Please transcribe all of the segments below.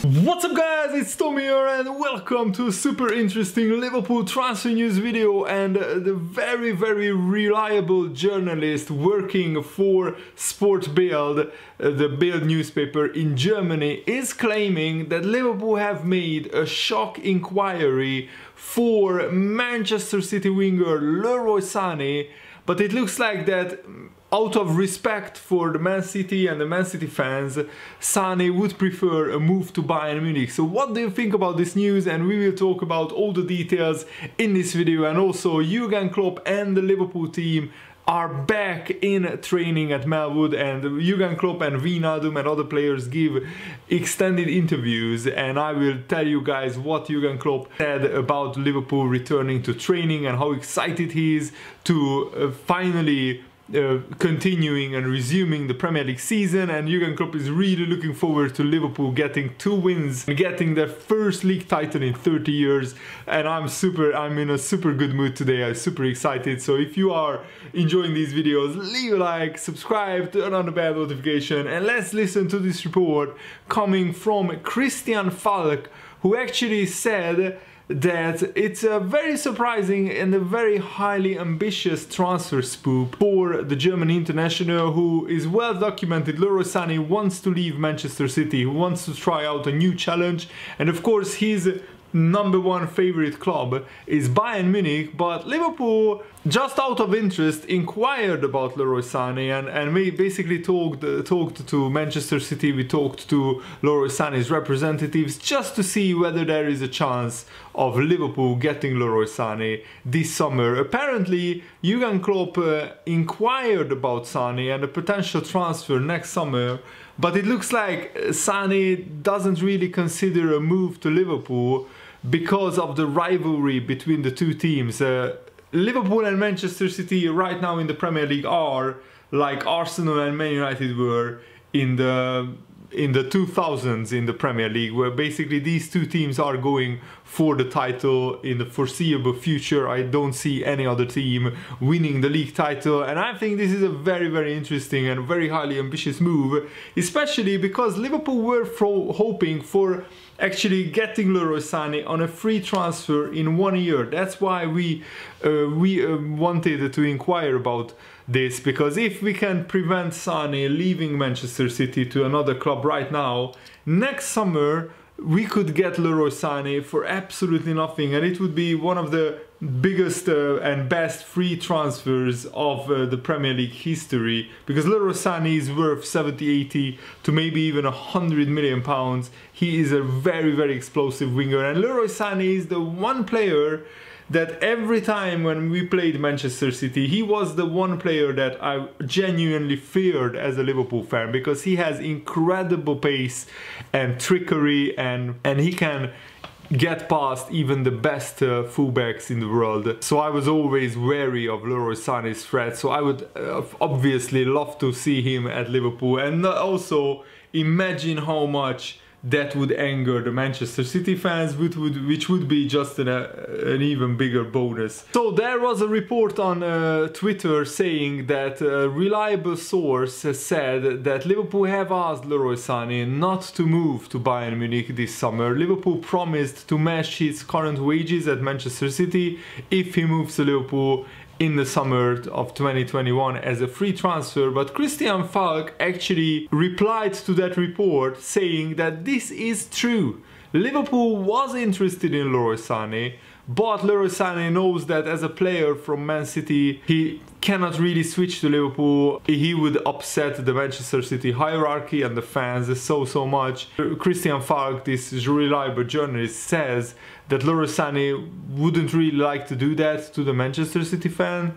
What's up guys, it's Tommy here and welcome to a super interesting Liverpool transfer news video. And the very reliable journalist working for Sport Bild, the Bild newspaper in Germany, is claiming that Liverpool have made a shock inquiry for Manchester City winger Leroy Sane, but it looks like that out of respect for the Man City and the Man City fans, Sane would prefer a move to Bayern Munich. So what do you think about this news? And we will talk about all the details in this video. And also Jurgen Klopp and the Liverpool team are back in training at Melwood, and Jurgen Klopp and Wijnaldum and other players give extended interviews, and I will tell you guys what Jurgen Klopp said about Liverpool returning to training and how excited he is to finally continuing and resuming the Premier League season. And Jurgen Klopp is really looking forward to Liverpool getting 2 wins and getting their first league title in 30 years. And I'm in a super good mood today. I'm super excited. So if you are enjoying these videos, leave a like, subscribe, turn on the bell notification, and let's listen to this report coming from Christian Falk, who actually said that it's a very surprising and a very highly ambitious transfer spook for the German international, who is well documented. Leroy Sane wants to leave Manchester City, who wants to try out a new challenge, and of course his #1 favorite club is Bayern Munich. But Liverpool, just out of interest, inquired about Leroy Sane and we basically talked to Manchester City. We talked to Leroy Sane's representatives just to see whether there is a chance of Liverpool getting Leroy Sane this summer. Apparently Jurgen Klopp inquired about Sane and a potential transfer next summer, but it looks like Sane doesn't really consider a move to Liverpool because of the rivalry between the two teams. Liverpool and Manchester City right now in the Premier League are like Arsenal and Man United were in the 2000s in the Premier League, where basically these two teams are going for the title in the foreseeable future. I don't see any other team winning the league title, and I think this is a very interesting and very highly ambitious move, especially because Liverpool were hoping for actually getting Leroy Sane on a free transfer in 1 year. That's why we wanted to inquire about this, because if we can prevent Sane leaving Manchester City to another club right now, next summer we could get Leroy Sane for absolutely nothing, and it would be one of the biggest and best free transfers of the Premier League history, because Leroy Sane is worth 70, 80 to maybe even 100 million pounds. He is a very explosive winger, and Leroy Sane is the one player that every time when we played Manchester City, he was the one player that I genuinely feared as a Liverpool fan, because he has incredible pace and trickery, and he can get past even the best fullbacks in the world. So I was always wary of Leroy Sane's threat. So I would obviously love to see him at Liverpool, and also imagine how much that would anger the Manchester City fans, which would be just an even bigger bonus. So there was a report on Twitter saying that a reliable source said that Liverpool have asked Leroy Sane not to move to Bayern Munich this summer. Liverpool promised to match his current wages at Manchester City if he moves to Liverpool in the summer of 2021 as a free transfer. But Christian Falk actually replied to that report saying that this is true. Liverpool was interested in Leroy Sane, but Leroy Sane knows that as a player from Man City, he cannot really switch to Liverpool. He would upset the Manchester City hierarchy and the fans so much. Christian Falk, this reliable journalist, says that Leroy Sane wouldn't really like to do that to the Manchester City fan.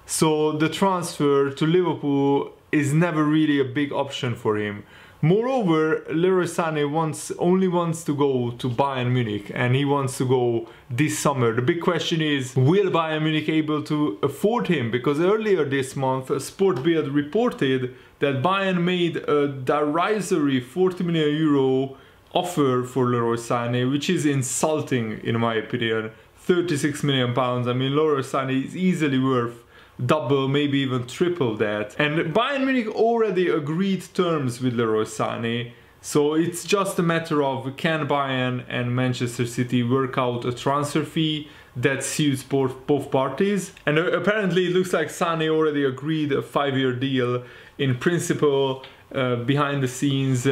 So the transfer to Liverpool is never really a big option for him. Moreover, Leroy Sane only wants to go to Bayern Munich, and he wants to go this summer. The big question is, will Bayern Munich able to afford him? Because earlier this month, Sport Bild reported that Bayern made a derisory 40 million euro offer for Leroy Sane, which is insulting in my opinion. 36 million pounds. I mean, Leroy Sane is easily worth double, maybe even triple that. And Bayern Munich already agreed terms with Leroy Sane So it's just a matter of, can Bayern and Manchester City work out a transfer fee that suits both parties? And apparently it looks like Sane already agreed a 5-year deal. In principle, behind the scenes,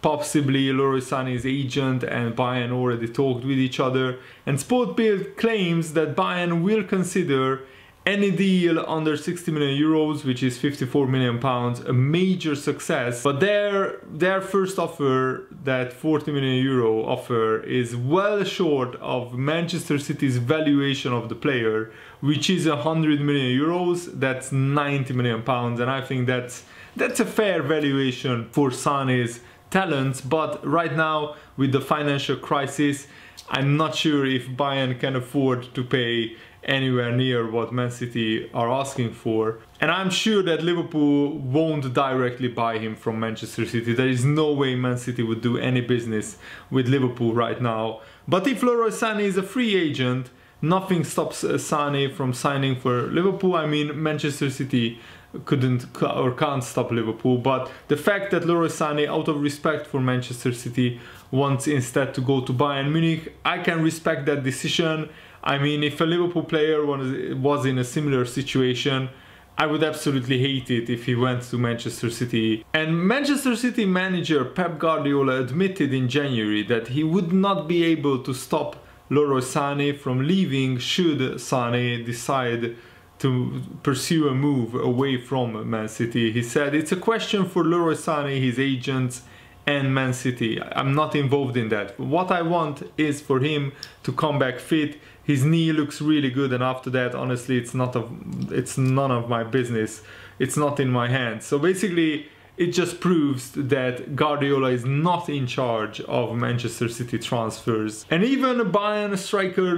possibly Leroy Sané's agent and Bayern already talked with each other. And Sportbild claims that Bayern will consider any deal under 60 million euros, which is 54 million pounds, a major success. But their first offer, that 40 million euro offer, is well short of Manchester City's valuation of the player, which is 100 million euros. That's 90 million pounds, and I think that's a fair valuation for Sané's talents. But right now, with the financial crisis, I'm not sure if Bayern can afford to pay anywhere near what Man City are asking for. And I'm sure that Liverpool won't directly buy him from Manchester City. There is no way Man City would do any business with Liverpool right now. But if Leroy Sané is a free agent, nothing stops Sané from signing for Liverpool. I mean, Manchester City can't stop Liverpool, but the fact that Leroy Sané, out of respect for Manchester City, wants instead to go to Bayern Munich, I can respect that decision. I mean, if a Liverpool player was in a similar situation, I would absolutely hate it if he went to Manchester City. And Manchester City manager Pep Guardiola admitted in January that he would not be able to stop Leroy Sané from leaving should Sané decide to pursue a move away from Man City. He said, "It's a question for Leroy Sané, his agents, and Man City. I'm not involved in that. What I want is for him to come back fit. His knee looks really good, and after that, honestly, it's none of my business. It's not in my hands." So basically, it just proves that Guardiola is not in charge of Manchester City transfers. And even Bayern striker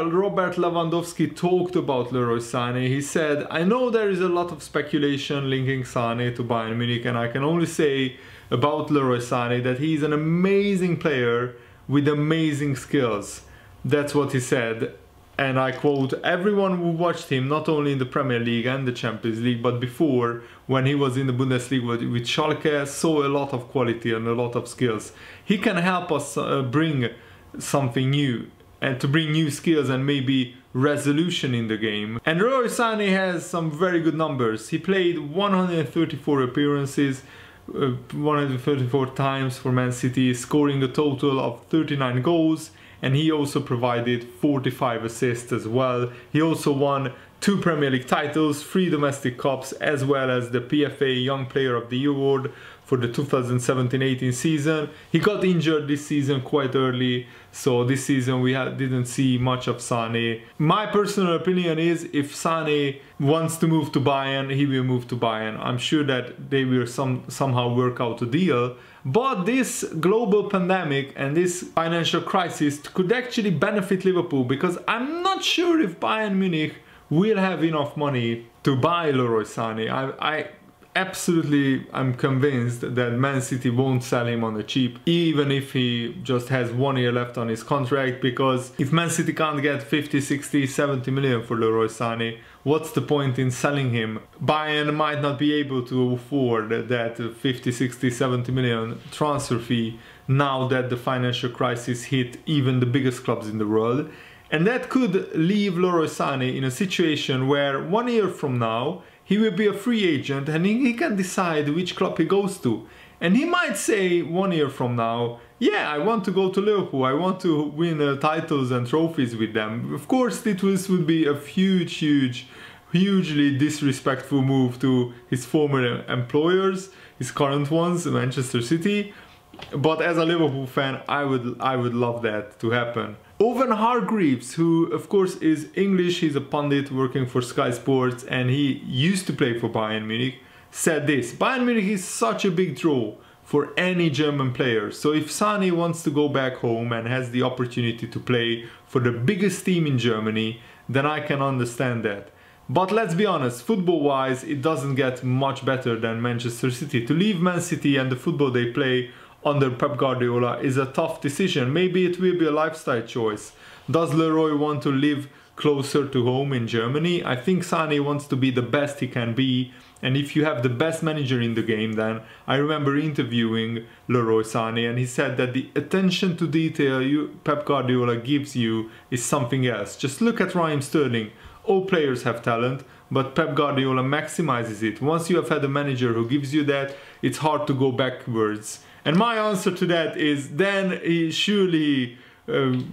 Robert Lewandowski talked about Leroy Sané. He said, "I know there is a lot of speculation linking Sané to Bayern Munich, and I can only say about Leroy Sané that he's an amazing player with amazing skills." That's what he said. And I quote, "Everyone who watched him, not only in the Premier League and the Champions League, but before, when he was in the Bundesliga with Schalke, saw a lot of quality and a lot of skills. He can help us bring something new, and to bring new skills and maybe resolution in the game." And Leroy Sané has some very good numbers. He played 134 appearances, 134 times for Man City, scoring a total of 39 goals. And he also provided 45 assists as well. He also won 2 Premier League titles, 3 domestic cups, as well as the PFA Young Player of the Year award for the 2017-18 season. He got injured this season quite early, so this season we didn't see much of Sané. My personal opinion is, if Sané wants to move to Bayern, he will move to Bayern. I'm sure that they will somehow work out a deal. But this global pandemic and this financial crisis could actually benefit Liverpool, because I'm not sure if Bayern Munich will have enough money to buy Leroy Sané. I'm convinced that Man City won't sell him on the cheap, even if he just has 1 year left on his contract, because if Man City can't get 50, 60, 70 million for Leroy Sané, what's the point in selling him? Bayern might not be able to afford that 50, 60, 70 million transfer fee now that the financial crisis hit even the biggest clubs in the world. And that could leave Leroy Sané in a situation where 1 year from now, he will be a free agent and he can decide which club he goes to. And he might say 1 year from now, "Yeah, I want to go to Liverpool, I want to win titles and trophies with them." Of course, this would be a hugely disrespectful move to his former employers, his current ones, Manchester City. But as a Liverpool fan, I would love that to happen. Owen Hargreaves, who of course is English, he's a pundit working for Sky Sports, and he used to play for Bayern Munich, said this: "Bayern Munich is such a big draw for any German player. So if Sané wants to go back home and has the opportunity to play for the biggest team in Germany, then I can understand that. But let's be honest, football-wise, it doesn't get much better than Manchester City. To leave Man City and the football they play under Pep Guardiola is a tough decision. Maybe it will be a lifestyle choice. Does Leroy want to live closer to home in Germany? I think Sané wants to be the best he can be And if you have the best manager in the game, then I remember interviewing Leroy Sane, and he said that the attention to detail Pep Guardiola gives you is something else. Just look at Raheem Sterling. All players have talent, but Pep Guardiola maximizes it. Once you have had a manager who gives you that, it's hard to go backwards. And my answer to that is then he surely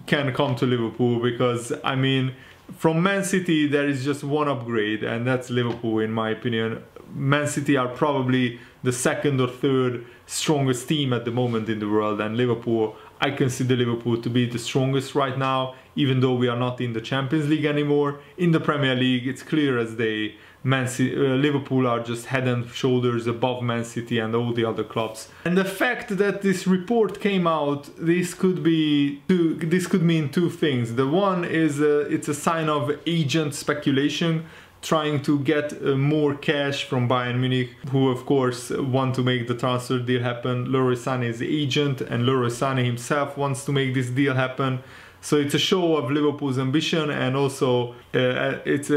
can come to Liverpool, because I mean, from Man City there is just one upgrade, and that's Liverpool in my opinion. Man City are probably the second or third strongest team at the moment in the world, and Liverpool, I consider Liverpool to be the strongest right now, even though we are not in the Champions League anymore. In the Premier League, it's clear as day, Liverpool are just head and shoulders above Man City and all the other clubs. And the fact that this report came out, this could mean two things. The one is it's a sign of agent speculation, trying to get more cash from Bayern Munich, who of course want to make the transfer deal happen. Leroy Sane is the agent, and Leroy Sane himself wants to make this deal happen. So it's a show of Liverpool's ambition, and also it's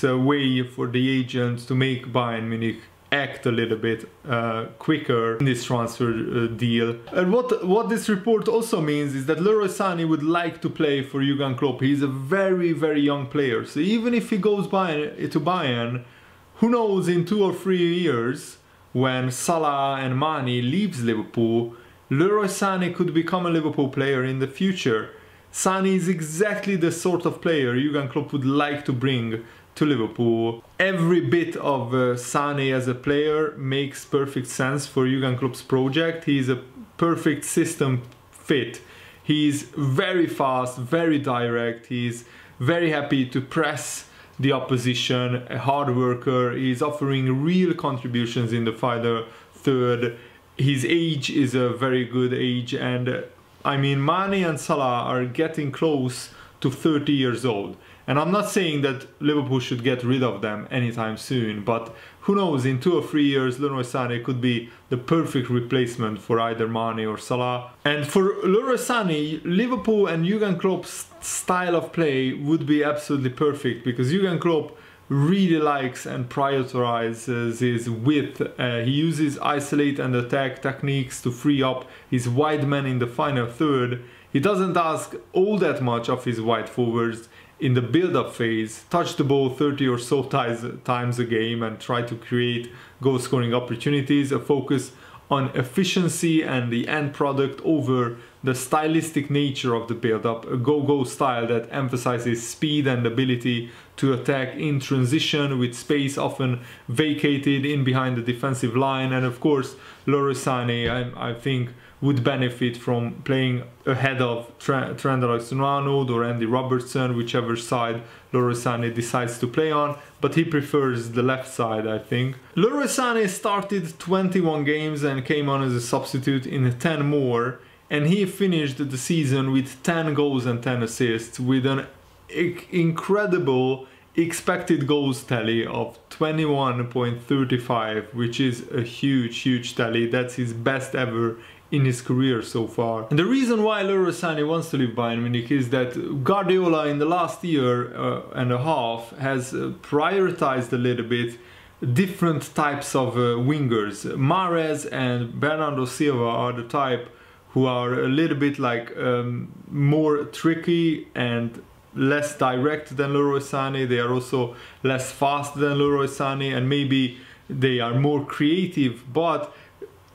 a way for the agent to make Bayern Munich act a little bit quicker in this transfer deal. And what this report also means is that Leroy Sane would like to play for Jurgen Klopp. He's a very, very young player. So even if he goes to Bayern, who knows, in 2 or 3 years, when Salah and Mane leaves Liverpool, Leroy Sane could become a Liverpool player in the future. Sane is exactly the sort of player Jurgen Klopp would like to bring to Liverpool. Every bit of Sane as a player makes perfect sense for Jurgen Klopp's project. He's a perfect system fit. He's very fast, very direct. He's very happy to press the opposition, a hard worker. He's offering real contributions in the final third. His age is a very good age, and I mean, Mane and Salah are getting close to 30 years old. And I'm not saying that Liverpool should get rid of them anytime soon, but who knows, in 2 or 3 years Leroy Sane could be the perfect replacement for either Mane or Salah. And for Leroy Sane, Liverpool and Jurgen Klopp's style of play would be absolutely perfect, because Jurgen Klopp really likes and prioritizes his width. He uses isolate and attack techniques to free up his wide men in the final third. He doesn't ask all that much of his wide forwards in the build-up phase. Touch the ball 30 or so times a game and try to create goal-scoring opportunities. A focus on efficiency and the end product over the stylistic nature of the build-up. A go-go style that emphasizes speed and ability to attack in transition, with space often vacated in behind the defensive line. And of course, Leroy Sane, I think, would benefit from playing ahead of Trent Alexander-Arnold or Andy Robertson, whichever side Leroy Sane decides to play on, but he prefers the left side, I think. Leroy Sane started 21 games and came on as a substitute in 10 more, and he finished the season with 10 goals and 10 assists, with an incredible expected goals tally of 21.35, which is a huge tally. That's his best ever in his career so far. And the reason why Leroy Sane wants to leave Bayern Munich is that Guardiola in the last year and a half has prioritized a little bit different types of wingers. Mahrez and Bernardo Silva are the type who are a little bit like more tricky and less direct than Leroy Sane. They are also less fast than Leroy Sane, and maybe they are more creative, but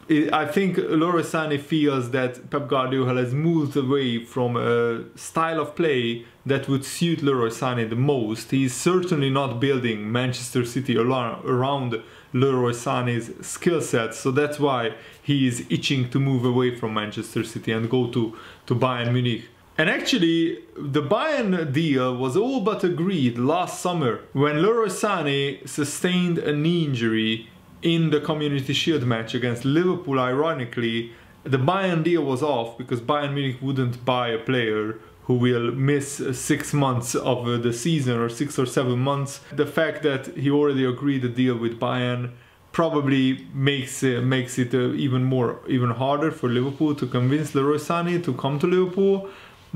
I think Leroy Sane feels that Pep Guardiola has moved away from a style of play that would suit Leroy Sane the most. He's certainly not building Manchester City around Leroy Sane's skill set, so that's why he is itching to move away from Manchester City and go to Bayern Munich. And actually, the Bayern deal was all but agreed last summer when Leroy Sane sustained a knee injury in the Community Shield match against Liverpool. Ironically, the Bayern deal was off because Bayern Munich wouldn't buy a player who will miss 6 months of the season, or 6 or 7 months. The fact that he already agreed a deal with Bayern probably makes it even harder for Liverpool to convince Leroy Sane to come to Liverpool.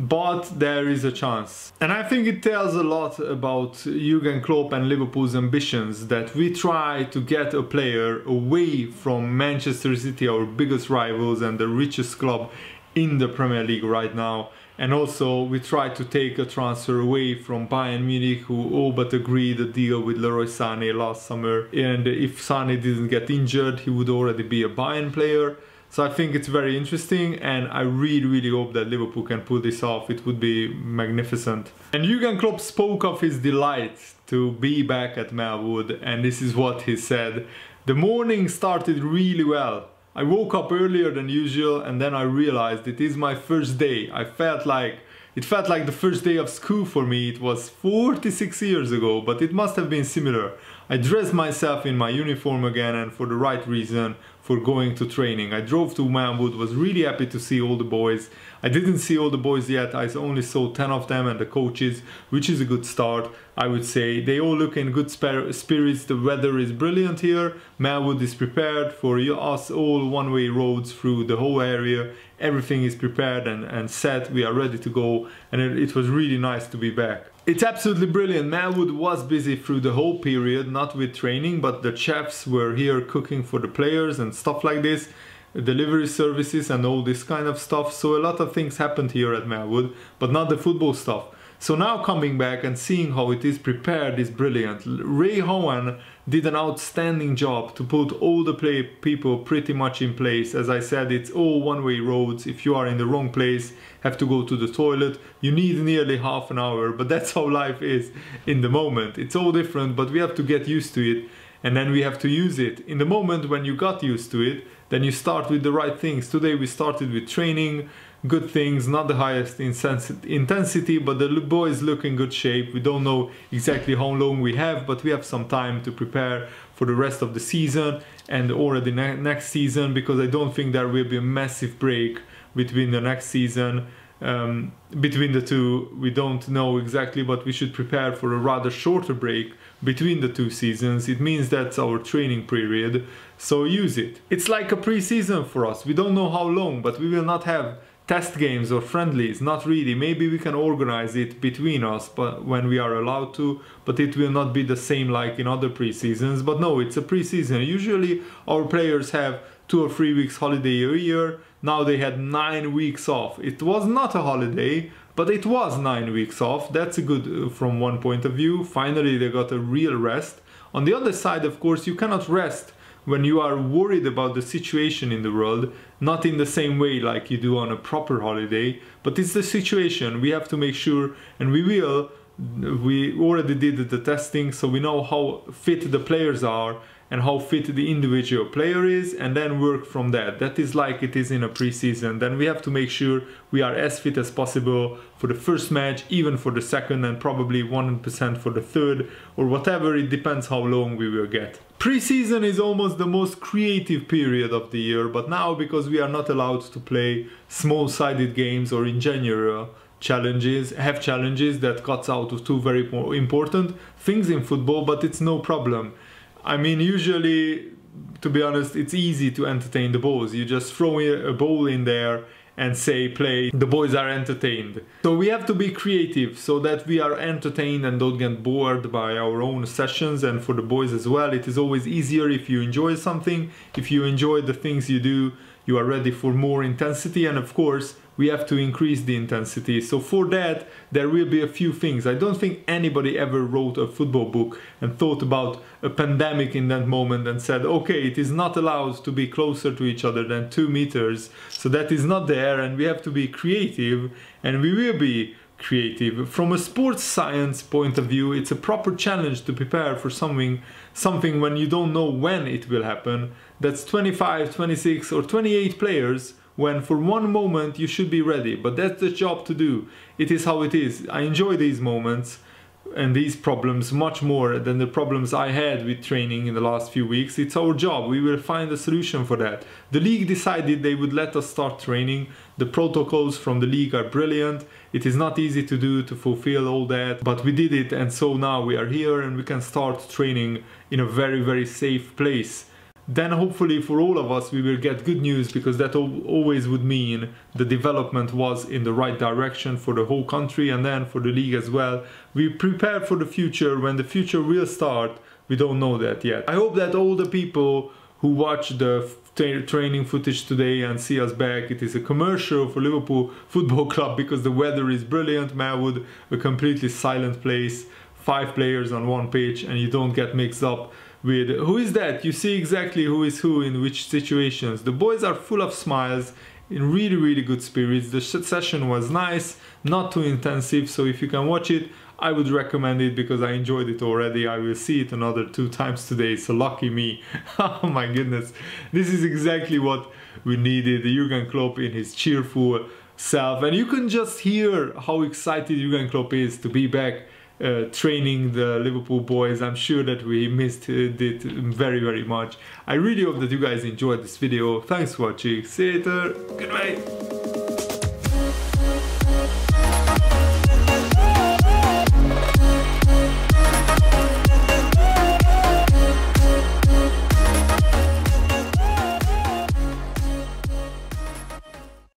but there is a chance. And I think it tells a lot about Jurgen Klopp and Liverpool's ambitions that we try to get a player away from Manchester City, our biggest rivals and the richest club in the Premier League right now. And also we try to take a transfer away from Bayern Munich, who all but agreed a deal with Leroy Sane last summer. And if Sane didn't get injured, he would already be a Bayern player. So I think it's very interesting, and I really hope that Liverpool can pull this off. It would be magnificent. And Jurgen Klopp spoke of his delight to be back at Melwood, and this is what he said. The morning started really well. I woke up earlier than usual, and then I realized it is my first day. It felt like the first day of school for me. It was 46 years ago, but it must have been similar. I dressed myself in my uniform again, and for the right reason, for going to training. I drove to Melwood, was really happy to see all the boys. I didn't see all the boys yet, I only saw 10 of them and the coaches, which is a good start, I would say. They all look in good spirits, the weather is brilliant here. Melwood is prepared for us all, one-way roads through the whole area. Everything is prepared and set, we are ready to go, and it was really nice to be back. It's absolutely brilliant. Melwood was busy through the whole period, not with training, but the chefs were here cooking for the players and stuff like this, delivery services and all this kind of stuff. So a lot of things happened here at Melwood, but not the football stuff. So now coming back and seeing how it is prepared is brilliant. Ray Howan did an outstanding job to put all the people pretty much in place. As I said, it's all one-way roads. If you are in the wrong place, have to go to the toilet, you need nearly half an hour, but that's how life is in the moment. It's all different, but we have to get used to it, and then we have to use it. In the moment when you got used to it, then you start with the right things. Today we started with training, good things, not the highest intensity, but the boys look in good shape. We don't know exactly how long we have, but we have some time to prepare for the rest of the season and already next season, because I don't think there will be a massive break between the next season. Between the two, we don't know exactly, but we should prepare for a rather shorter break between the two seasons. It means that's our training period, so use it. It's like a pre-season for us. We don't know how long, but we will not have test games or friendlies, not really. Maybe we can organize it between us, but when we are allowed to, but it will not be the same like in other pre-seasons. But no, it's a pre-season. Usually our players have 2 or 3 weeks holiday a year. Now they had 9 weeks off. It was not a holiday, but it was 9 weeks off. That's a good from one point of view. Finally they got a real rest. On the other side, of course, you cannot rest when you are worried about the situation in the world, not in the same way like you do on a proper holiday, but it's the situation. We have to make sure, and we will. We already did the testing, so we know how fit the players are and how fit the individual player is, and then work from that. That is like it is in a pre-season. Then we have to make sure we are as fit as possible for the first match, even for the second, and probably 100% for the third, or whatever. It depends how long we will get. Pre-season is almost the most creative period of the year, but now, because we are not allowed to play small-sided games or in general challenges, that cuts out of 2 very important things in football, but it's no problem. I mean, usually, to be honest, it's easy to entertain the boys. You just throw a ball in there and say play, the boys are entertained. So we have to be creative so that we are entertained and don't get bored by our own sessions. And for the boys as well, it is always easier if you enjoy something. If you enjoy the things you do, you are ready for more intensity, and of course we have to increase the intensity. So for that, there will be a few things. I don't think anybody ever wrote a football book and thought about a pandemic in that moment and said, okay, it is not allowed to be closer to each other than 2 meters. So that is not there, and we have to be creative, and we will be creative. From a sports science point of view, it's a proper challenge to prepare for something when you don't know when it will happen. That's 25, 26 or 28 players, when for one moment you should be ready, but that's the job to do. It is how it is. I enjoy these moments and these problems much more than the problems I had with training in the last few weeks. It's our job. We will find a solution for that. The league decided they would let us start training. The protocols from the league are brilliant. It is not easy to do, to fulfill all that, but we did it, and so now we are here and we can start training in a very, very safe place. then hopefully for all of us we will get good news, because that always would mean the development was in the right direction for the whole country and then for the league as well. We prepare for the future. When the future will start, we don't know that yet. I hope that all the people who watch the training footage today and see us back, it is a commercial for Liverpool Football Club, because the weather is brilliant. Melwood, a completely silent place, 5 players on one pitch, and you don't get mixed up with who is that. You see exactly who is who in which situations. The boys are full of smiles, in really good spirits. The session was nice, not too intensive, so if you can watch it, I would recommend it, because I enjoyed it already. I will see it another 2 times today, so lucky me. Oh my goodness, this is exactly what we needed, Jurgen Klopp in his cheerful self, and you can just hear how excited Jurgen Klopp is to be back training the Liverpool boys. I'm sure that we missed it very much. I really hope that you guys enjoyed this video. Thanks for watching. See you later. Goodbye.